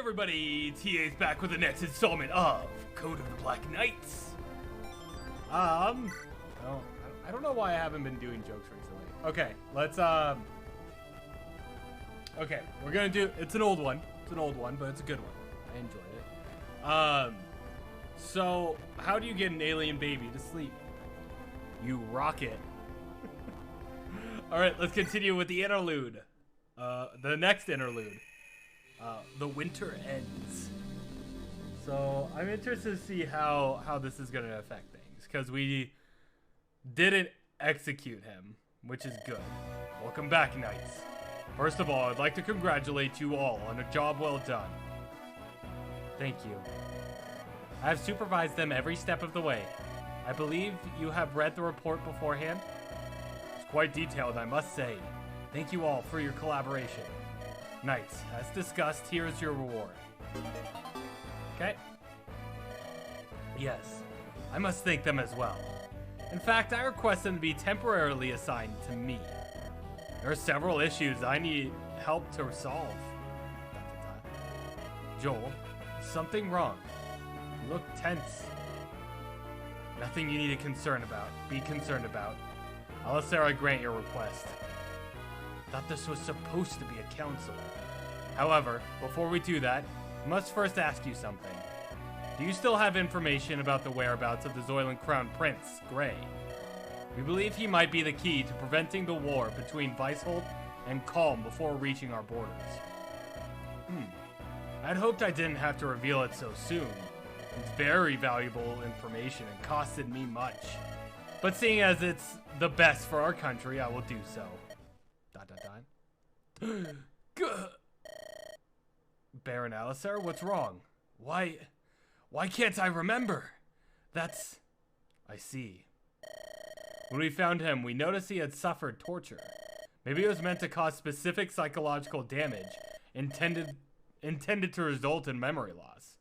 everybody, TA's back with the next installment of Code of the Black Knights. I don't know why I haven't been doing jokes recently. Okay, let's, okay, we're gonna do, it's an old one, but it's a good one. I enjoyed it. So, how do you get an alien baby to sleep? You rock it. Alright, let's continue with the interlude. The next interlude. The winter ends. So I'm interested to see how this is going to affect things, because we didn't execute him, which is good. Welcome back, Knights. First of all, I'd like to congratulate you all on a job well done. Thank you. I have supervised them every step of the way. I believe you have read the report beforehand. It's quite detailed, I must say. Thank you all for your collaboration. Knights, as discussed, here is your reward. Okay. Yes, I must thank them as well. In fact, I request them to be temporarily assigned to me. There are several issues I need help to resolve. Joel, is something wrong? You look tense. Nothing you need to be concerned about. Alistair, I grant your request. Thought this was supposed to be a council. However, before we do that, I must first ask you something. Do you still have information about the whereabouts of the Zoyland Crown Prince, Gray? We believe he might be the key to preventing the war between Weishold and Calm before reaching our borders. I'd hoped I didn't have to reveal it so soon. It's very valuable information and costed me much. But seeing as it's the best for our country, I will do so. ... Baron Alistair, what's wrong? Why can't I remember? That's... I see. When we found him, we noticed he had suffered torture. Maybe it was meant to cause specific psychological damage, intended to result in memory loss.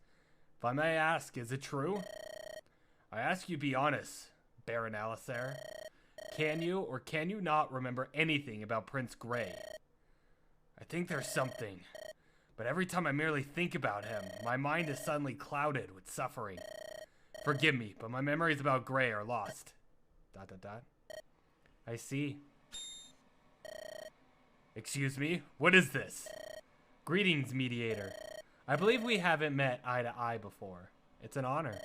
If I may ask, is it true? I ask you be honest, Baron Alistair. Can you or can you not remember anything about Prince Gray? I think there's something, but every time I merely think about him, my mind is suddenly clouded with suffering. Forgive me, but my memories about Gray are lost. ... I see. Excuse me, what is this? Greetings, mediator. I believe we haven't met eye to eye before. It's an honor.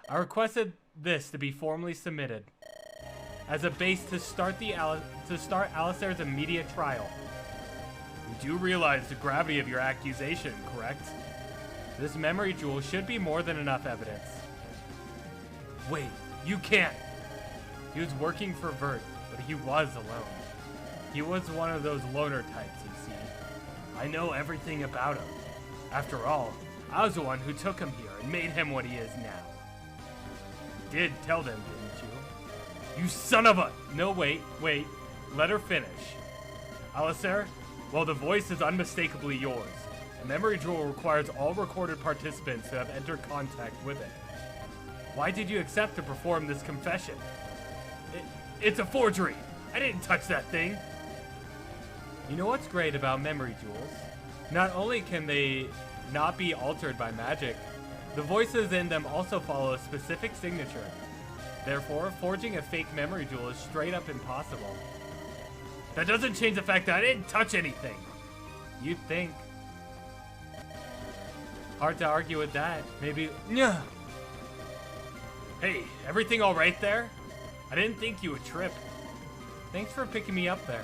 I requested this to be formally submitted as a base to start Alistair's immediate trial. You do realize the gravity of your accusation, correct? This memory jewel should be more than enough evidence. Wait, you can't! He was working for Vert, but he was alone. He was one of those loner types, you see. I know everything about him. After all, I was the one who took him here and made him what he is now. You did tell them, didn't you? You son of a... No, wait. Let her finish. Alistair, well, the voice is unmistakably yours. A memory jewel requires all recorded participants to have entered contact with it. Why did you accept to perform this confession? It's a forgery. I didn't touch that thing. You know what's great about memory jewels? Not only can they not be altered by magic, the voices in them also follow a specific signature. Therefore, forging a fake memory jewel is straight up impossible. That doesn't change the fact that I didn't touch anything. You'd think. Hard to argue with that. Maybe... Yeah. Hey, everything all right there? I didn't think you would trip. Thanks for picking me up there.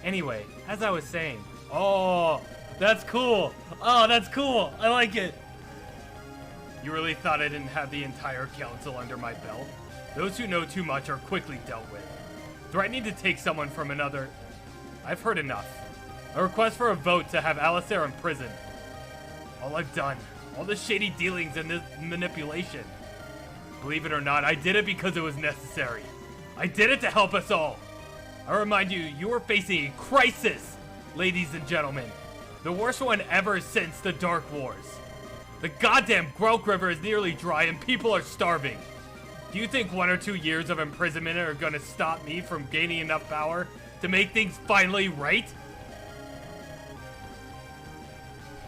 Anyway, as I was saying... Oh, that's cool. Oh, that's cool. I like it. You really thought I didn't have the entire council under my belt? Those who know too much are quickly dealt with. Threatening to take someone from another... I've heard enough. A request for a vote to have Alistair imprisoned. All I've done, all the shady dealings and this manipulation. Believe it or not, I did it because it was necessary. I did it to help us all. I remind you, you are facing a crisis, ladies and gentlemen. The worst one ever since the Dark Wars. The goddamn Grelk River is nearly dry and people are starving. Do you think 1 or 2 years of imprisonment are gonna stop me from gaining enough power to make things finally right?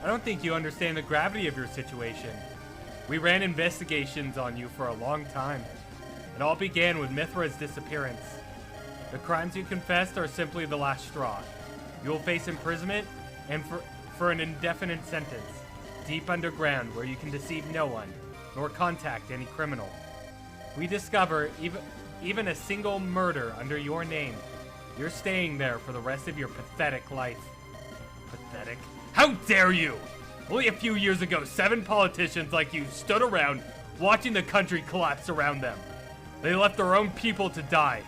I don't think you understand the gravity of your situation. We ran investigations on you for a long time. It all began with Mithra's disappearance. The crimes you confessed are simply the last straw. You will face imprisonment and for an indefinite sentence, deep underground where you can deceive no one, nor contact any criminal. We discover even a single murder under your name. You're staying there for the rest of your pathetic life. Pathetic? How dare you! Only a few years ago, 7 politicians like you stood around watching the country collapse around them. They left their own people to die,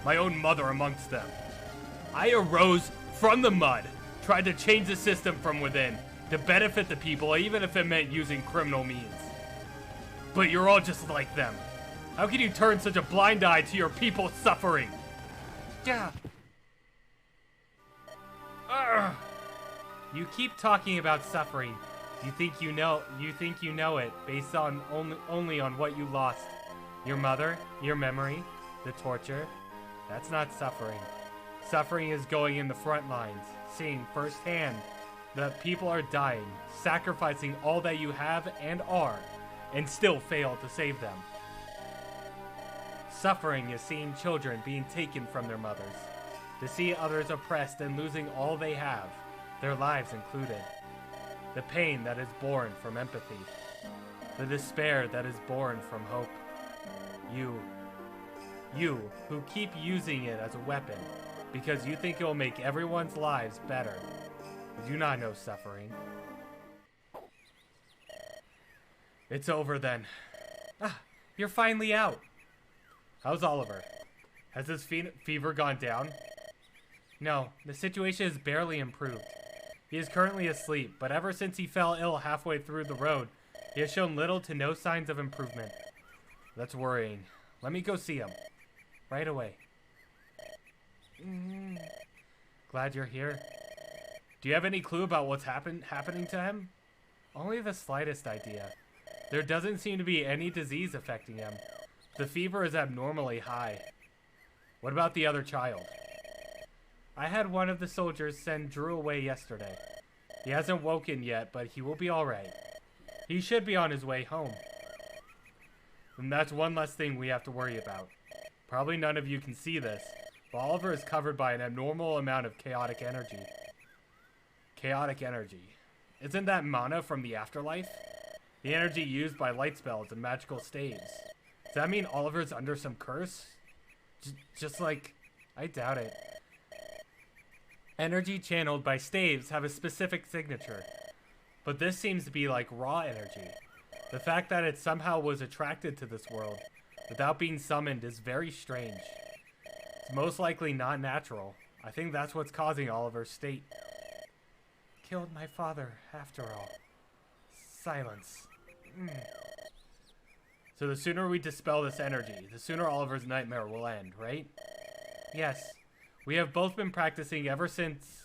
my own mother amongst them. I arose from the mud, tried to change the system from within, to benefit the people, even if it meant using criminal means. But you're all just like them. How can you turn such a blind eye to your people's suffering? Yeah. You keep talking about suffering. You think you know it based on only on what you lost. Your mother, your memory, the torture. That's not suffering. Suffering is going in the front lines, seeing firsthand that people are dying, sacrificing all that you have and are, and still fail to save them. Suffering is seeing children being taken from their mothers, to see others oppressed and losing all they have, their lives included. The pain that is born from empathy, the despair that is born from hope. You who keep using it as a weapon because you think it will make everyone's lives better. You do not know suffering. It's over then. Ah, you're finally out. How's Oliver? Has his fever gone down? No, the situation has barely improved. He is currently asleep, but ever since he fell ill halfway through the road, he has shown little to no signs of improvement. That's worrying. Let me go see him. Right away. Glad you're here. Do you have any clue about what's happening to him? Only the slightest idea. There doesn't seem to be any disease affecting him. The fever is abnormally high. What about the other child? I had one of the soldiers send Drew away yesterday. He hasn't woken yet, but he will be alright. He should be on his way home. And that's one less thing we have to worry about. Probably none of you can see this, but Oliver is covered by an abnormal amount of chaotic energy. Chaotic energy. Isn't that mana from the afterlife? The energy used by light spells and magical staves. Does that mean Oliver's under some curse? Just like... I doubt it. Energy channeled by staves have a specific signature, but this seems to be like raw energy. The fact that it somehow was attracted to this world without being summoned is very strange. It's most likely not natural. I think that's what's causing Oliver's state. Killed my father, after all. Silence. So the sooner we dispel this energy, the sooner Oliver's nightmare will end, right? Yes. We have both been practicing ever since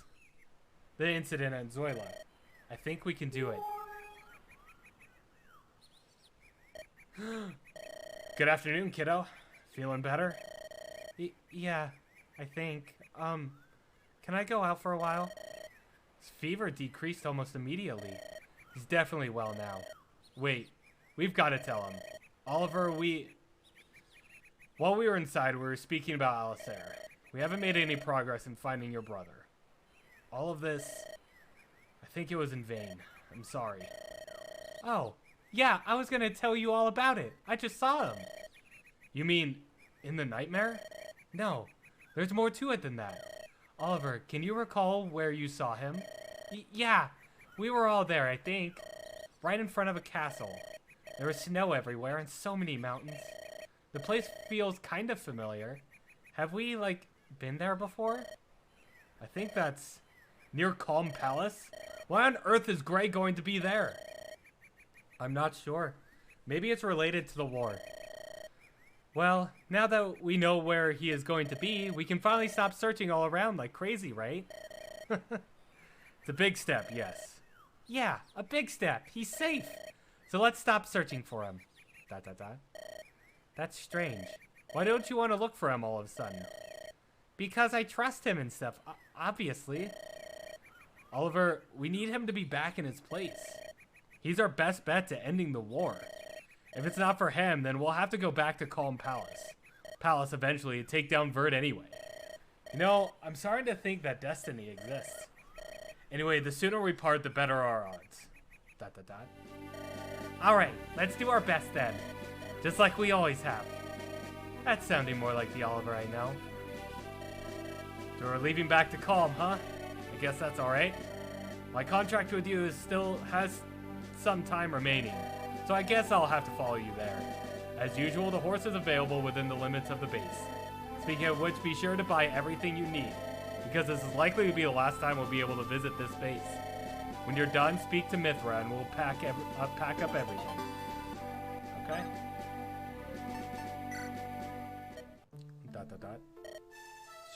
the incident at Zoila. I think we can do it. Good afternoon, kiddo. Feeling better? Yeah, I think. Can I go out for a while? His fever decreased almost immediately. He's definitely well now. Wait, we've got to tell him. Oliver, while we were inside, we were speaking about Alistair. We haven't made any progress in finding your brother. All of this, I think it was in vain. I'm sorry. Oh, yeah, I was gonna tell you all about it. I just saw him. You mean, in the nightmare? No, there's more to it than that. Oliver, can you recall where you saw him? Yeah, we were all there, I think. Right in front of a castle. There was snow everywhere and so many mountains. The place feels kind of familiar. Have we, like, been there before? I think that's near Calm Palace. Why on earth is Gray going to be there? I'm not sure. Maybe it's related to the war. Well, now that we know where he is going to be, we can finally stop searching all around like crazy, right? It's a big step, yes. Yeah, a big step. He's safe. So let's stop searching for him. ... That's strange. Why don't you want to look for him all of a sudden? Because I trust him and stuff, obviously. Oliver, we need him to be back in his place. He's our best bet to ending the war. If it's not for him, then we'll have to go back to Calm Palace eventually and take down Vert anyway. You know, I'm starting to think that destiny exists. Anyway, the sooner we part, the better our odds. ... Alright, let's do our best then. Just like we always have. That's sounding more like the Oliver I know. So we're leaving back to Calm, huh? I guess that's alright. My contract with you still has some time remaining, so I guess I'll have to follow you there. As usual, the horse is available within the limits of the base. Speaking of which, be sure to buy everything you need, because this is likely to be the last time we'll be able to visit this base. When you're done, speak to Mithra and we'll pack up everything. Okay? ...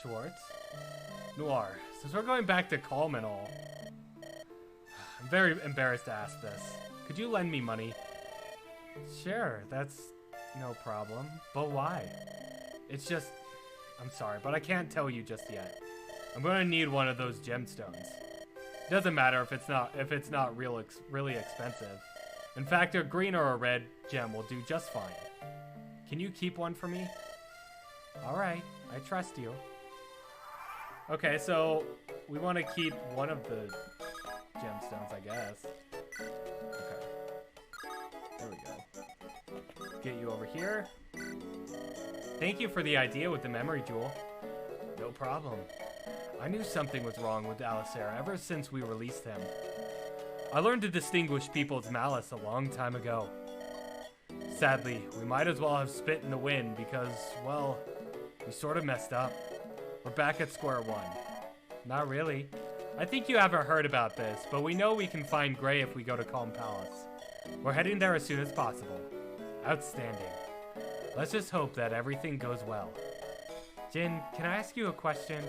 Schwartz? Noir, since we're going back to Calm and all, I'm very embarrassed to ask this. Could you lend me money? Sure, that's no problem. But why? It's just... I'm sorry, but I can't tell you just yet. I'm gonna need one of those gemstones. It doesn't matter if it's not really expensive. In fact, a green or a red gem will do just fine. Can you keep one for me? Alright, I trust you. Okay, so we want to keep one of the gemstones, I guess. Okay. There we go. Get you over here. Thank you for the idea with the memory jewel. No problem. I knew something was wrong with Alicera ever since we released him. I learned to distinguish people's malice a long time ago. Sadly, we might as well have spit in the wind because, well, we sort of messed up. We're back at square one. Not really. I think you haven't heard about this, but we know we can find Gray if we go to Calm Palace. We're heading there as soon as possible. Outstanding. Let's just hope that everything goes well. Jin, can I ask you a question?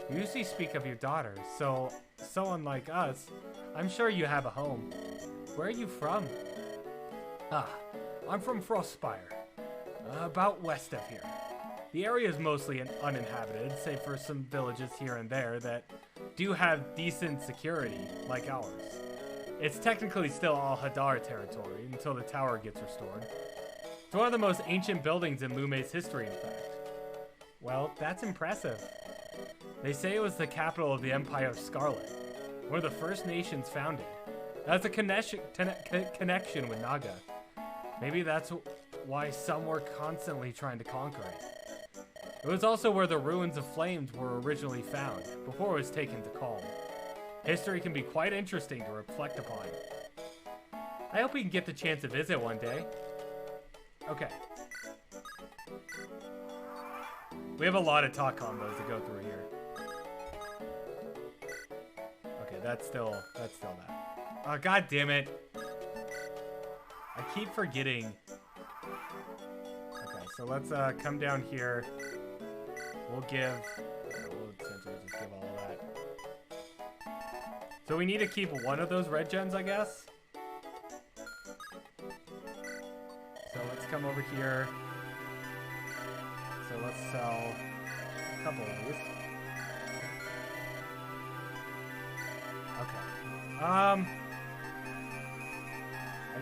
You usually speak of your daughter, so unlike us, I'm sure you have a home. Where are you from? I'm from Frostspire, about west of here. The area is mostly uninhabited, save for some villages here and there that do have decent security, like ours. It's technically still all Hadar territory until the tower gets restored. It's one of the most ancient buildings in Lume's history, in fact. Well, that's impressive. They say it was the capital of the Empire of Scarlet, one of the first nations founded. It has a connection with Naga. Maybe that's why some were constantly trying to conquer it. It was also where the ruins of Flames were originally found, before it was taken to Calm. History can be quite interesting to reflect upon. I hope we can get the chance to visit one day. Okay. We have a lot of talk combos to go through here. Okay, that's still that. Oh, god damn it. I keep forgetting. Okay, so let's come down here. We'll essentially just give all of that. So we need to keep one of those red gems, I guess. So let's come over here. So let's sell a couple of these. Okay. I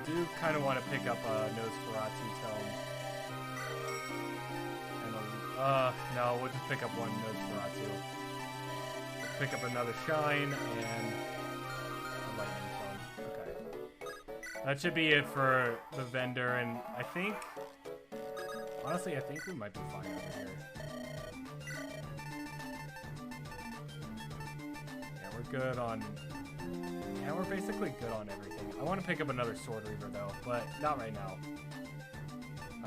do kind of want to pick up a Nosferatu tome. No, we'll just pick up one Nosferatu. Let's pick up another Shine and a Lightning Tome. Okay. That should be it for the vendor, and I think... Honestly, I think we might be fine over here. Yeah, we're good on... Yeah, we're basically good on everything. I want to pick up another Sword Reaver, though, but not right now.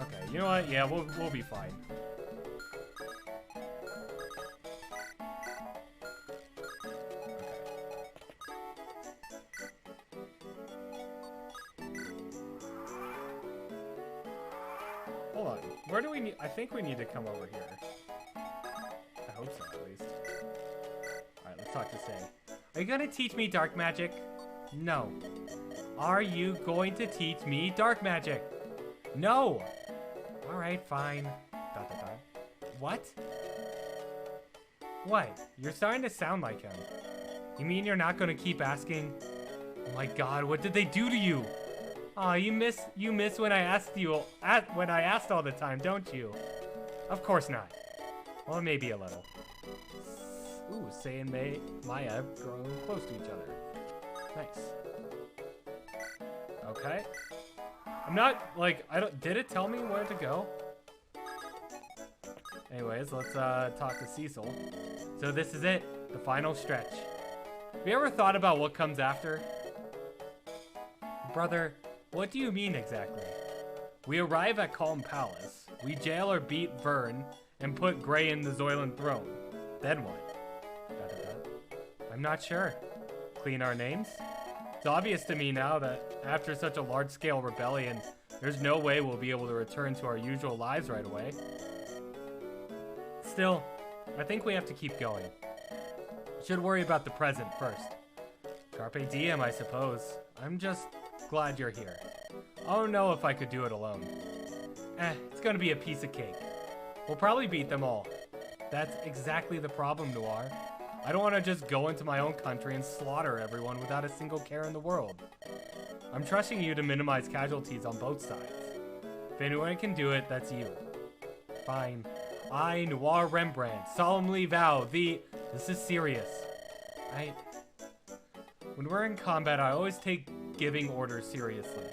Okay, you know what? Yeah, we'll be fine. Hold on. Where do we need... I think we need to come over here. I hope so, at least. Alright, let's talk to Say. Are you gonna teach me dark magic? No. Are you going to teach me dark magic? No! Alright, fine. ... What? What? You're starting to sound like him. You mean you're not gonna keep asking? Oh my god, what did they do to you? Aw, you miss when I asked all the time, don't you? Of course not. Well, maybe a little. Ooh, Sei and Maya have grown close to each other. Nice. Okay. I'm not, like, did it tell me where to go? Anyways, let's talk to Cecil. So this is it, the final stretch. Have you ever thought about what comes after? Brother, what do you mean exactly? We arrive at Calm Palace. We jail or beat Vern and put Gray in the Zoylan throne. Then what? I'm not sure. Clean our names? It's obvious to me now that after such a large-scale rebellion, there's no way we'll be able to return to our usual lives right away. Still, I think we have to keep going. Should worry about the present first. Carpe diem, I suppose. I'm just glad you're here. I don't know if I could do it alone. It's gonna be a piece of cake. We'll probably beat them all. That's exactly the problem, Noir. I don't want to just go into my own country and slaughter everyone without a single care in the world. I'm trusting you to minimize casualties on both sides. If anyone can do it, that's you. Fine. I, Noir Rembrandt, solemnly vow this is serious. When we're in combat, I always take giving orders seriously.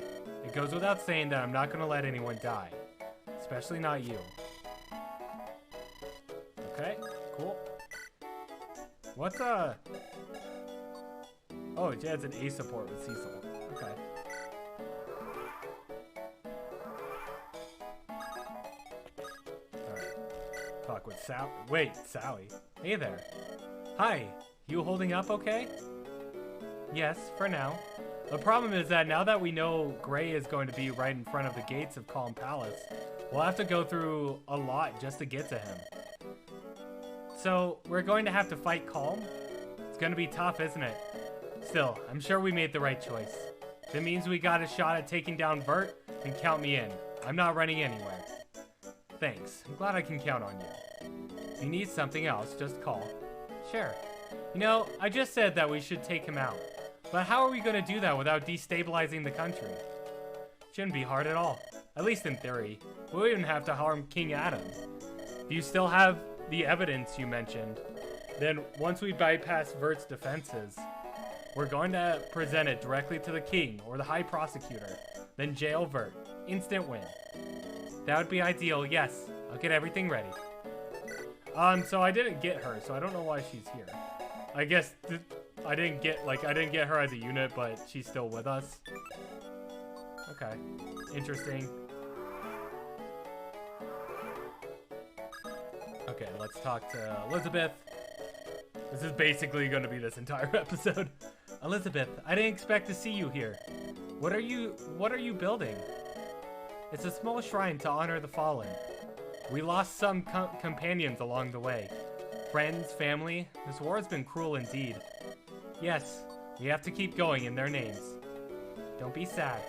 It goes without saying that I'm not going to let anyone die. Especially not you. Okay, cool. What's oh, it adds an A support with Cecil. Okay. Alright. Talk with Sally. Hey there. Hi. You holding up okay? Yes, for now. The problem is that now that we know Gray is going to be right in front of the gates of Calm Palace, we'll have to go through a lot just to get to him. So, we're going to have to fight Calm? It's going to be tough, isn't it? Still, I'm sure we made the right choice. If it means we got a shot at taking down Vert, then count me in. I'm not running anywhere. Thanks. I'm glad I can count on you. If you need something else, just call. Sure. You know, I just said that we should take him out. But how are we going to do that without destabilizing the country? Shouldn't be hard at all. At least in theory. We wouldn't even have to harm King Adam. If you still have the evidence you mentioned, then once we bypass Vert's defenses, we're going to present it directly to the king or the high prosecutor, then jail Vert. Instant win. That would be ideal, yes. I'll get everything ready. So I didn't get her, so I don't know why she's here. I guess I didn't get her as a unit, but she's still with us. Okay. Interesting. Okay, let's talk to Elizabeth. This is basically going to be this entire episode. Elizabeth, I didn't expect to see you here. What are you building? It's a small shrine to honor the fallen. We lost some companions along the way. Friends, family. This war has been cruel indeed. Yes, we have to keep going in their names. Don't be sad.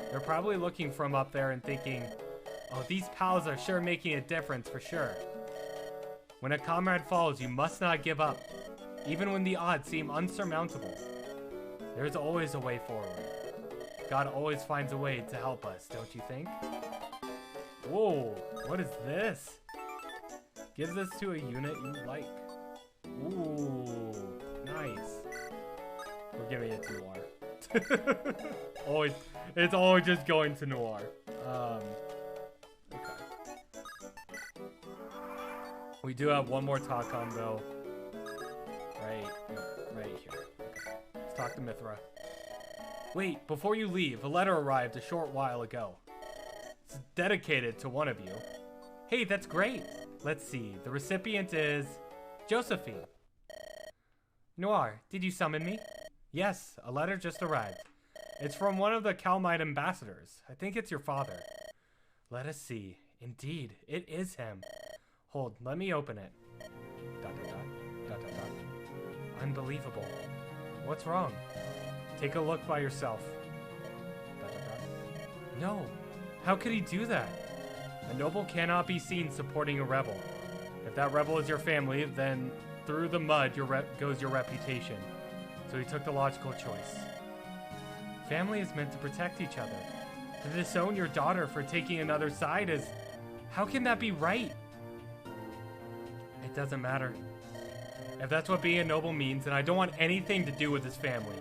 They're probably looking from up there and thinking, oh, these pals are sure making a difference for sure. When a comrade falls, you must not give up, even when the odds seem unsurmountable. There's always a way forward. God always finds a way to help us, don't you think? Whoa, what is this? Give this to a unit you like. Ooh, nice. We're giving it to Noir. It's always just going to Noir. Okay. We do have one more talk on though. Right here. Okay. Let's talk to Mithra. Wait, before you leave, a letter arrived a short while ago. It's dedicated to one of you. Hey, that's great. Let's see. The recipient is Josephine. Noir, did you summon me? Yes, a letter just arrived. It's from one of the Calmite ambassadors. I think it's your father. Let us see. Indeed, it is him. Hold, let me open it. ... Unbelievable. What's wrong? Take a look by yourself. ... No. How could he do that? A noble cannot be seen supporting a rebel. If that rebel is your family, then through the mud goes your reputation. so he took the logical choice. Family is meant to protect each other. To disown your daughter for taking another side is... How can that be right? It doesn't matter. If that's what being a noble means, then I don't want anything to do with his family.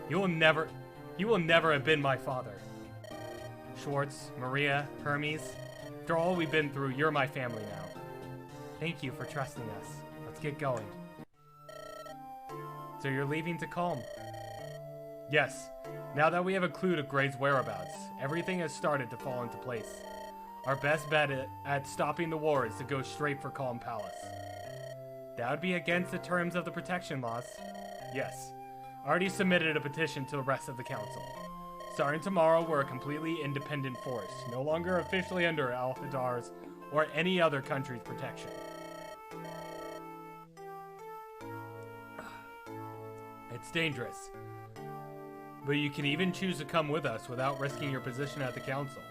You will never have been my father. Schwartz, Maria, Hermes, after all we've been through, you're my family now. Thank you for trusting us. Let's get going. So you're leaving to Calm? Yes. Now that we have a clue to Gray's whereabouts, everything has started to fall into place. Our best bet at stopping the war is to go straight for Calm Palace. That would be against the terms of the protection laws. Yes. I already submitted a petition to the rest of the council. Starting tomorrow, we're a completely independent force, no longer officially under Al-Hadar's or any other country's protection. It's dangerous. But you can even choose to come with us without risking your position at the council.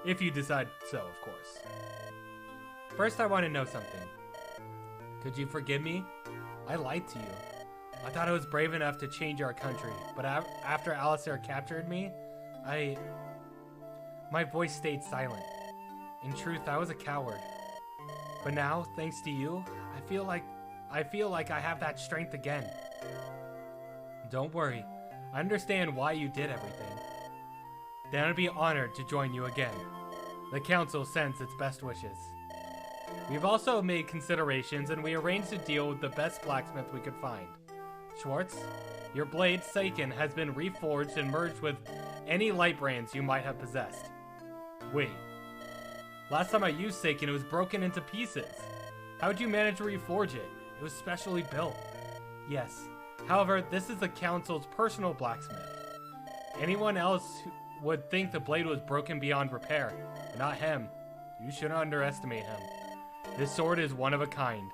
If you decide so, of course. First, I want to know something. Could you forgive me? I lied to you. I thought I was brave enough to change our country, but after Alistair captured me, my voice stayed silent. In truth, I was a coward. But now, thanks to you, I feel like I have that strength again. Don't worry. I understand why you did everything. Then I'd be honored to join you again. The council sends its best wishes. We've also made considerations, and we arranged a deal with the best blacksmith we could find. Schwartz, your blade, Seiken, has been reforged and merged with any light brands you might have possessed. Wait. Last time I used Seiken, it was broken into pieces. How'd you manage to reforge it? It was specially built. Yes. However, this is the council's personal blacksmith. Anyone else would think the blade was broken beyond repair, but not him. You shouldn't underestimate him. This sword is one of a kind.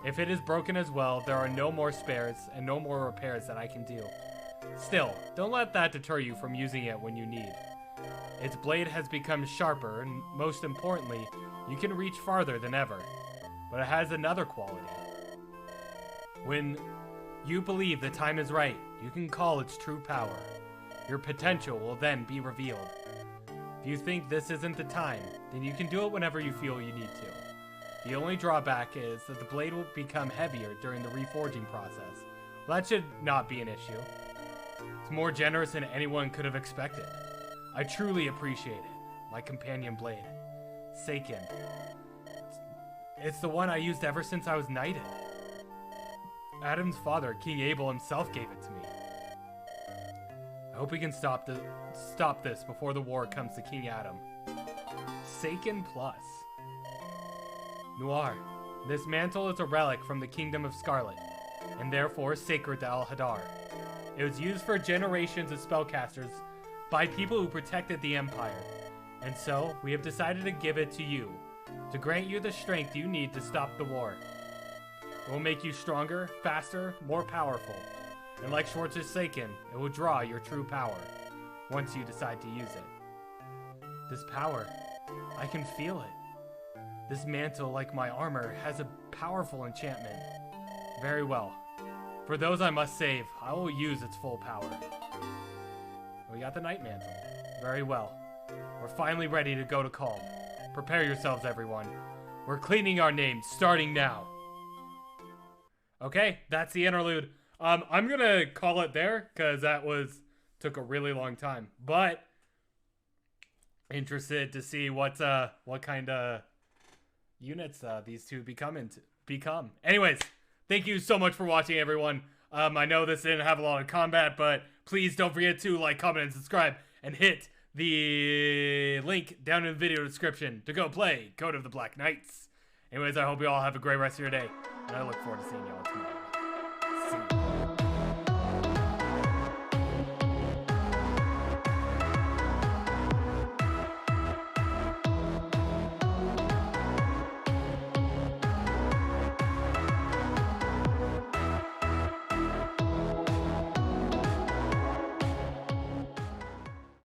If it is broken as well, there are no more spares and no more repairs that I can do. Still, don't let that deter you from using it when you need. Its blade has become sharper, and most importantly, you can reach farther than ever. But it has another quality. When you believe the time is right, you can call its true power. Your potential will then be revealed. If you think this isn't the time, then you can do it whenever you feel you need to. The only drawback is that the blade will become heavier during the reforging process. Well, that should not be an issue. It's more generous than anyone could have expected. I truly appreciate it, my companion blade. Seiken. It's the one I used ever since I was knighted. Adam's father, King Abel himself, gave it to me. I hope we can stop this before the war comes to King Adam. Seiken Plus. Noir. This mantle is a relic from the Kingdom of Scarlet, and therefore sacred to Al-Hadar. It was used for generations of spellcasters by people who protected the Empire, and so we have decided to give it to you, to grant you the strength you need to stop the war. It will make you stronger, faster, more powerful, and like Schwartz's Seiken, it will draw your true power, once you decide to use it. This power, I can feel it. This mantle, like my armor, has a powerful enchantment. Very well. For those I must save, I will use its full power. We got the Night Mantle. Very well. We're finally ready to go to Calm. Prepare yourselves, everyone. We're cleaning our names, starting now. Okay, that's the interlude. I'm gonna call it there, because that took a really long time. But, interested to see what kind of units these two become. Anyways, thank you so much for watching, everyone. I know this didn't have a lot of combat, but please don't forget to like, comment, and subscribe, and hit the link down in the video description to go play Code of the Black Knights. Anyways, I hope you all have a great rest of your day, and I look forward to seeing y'all tomorrow. See you.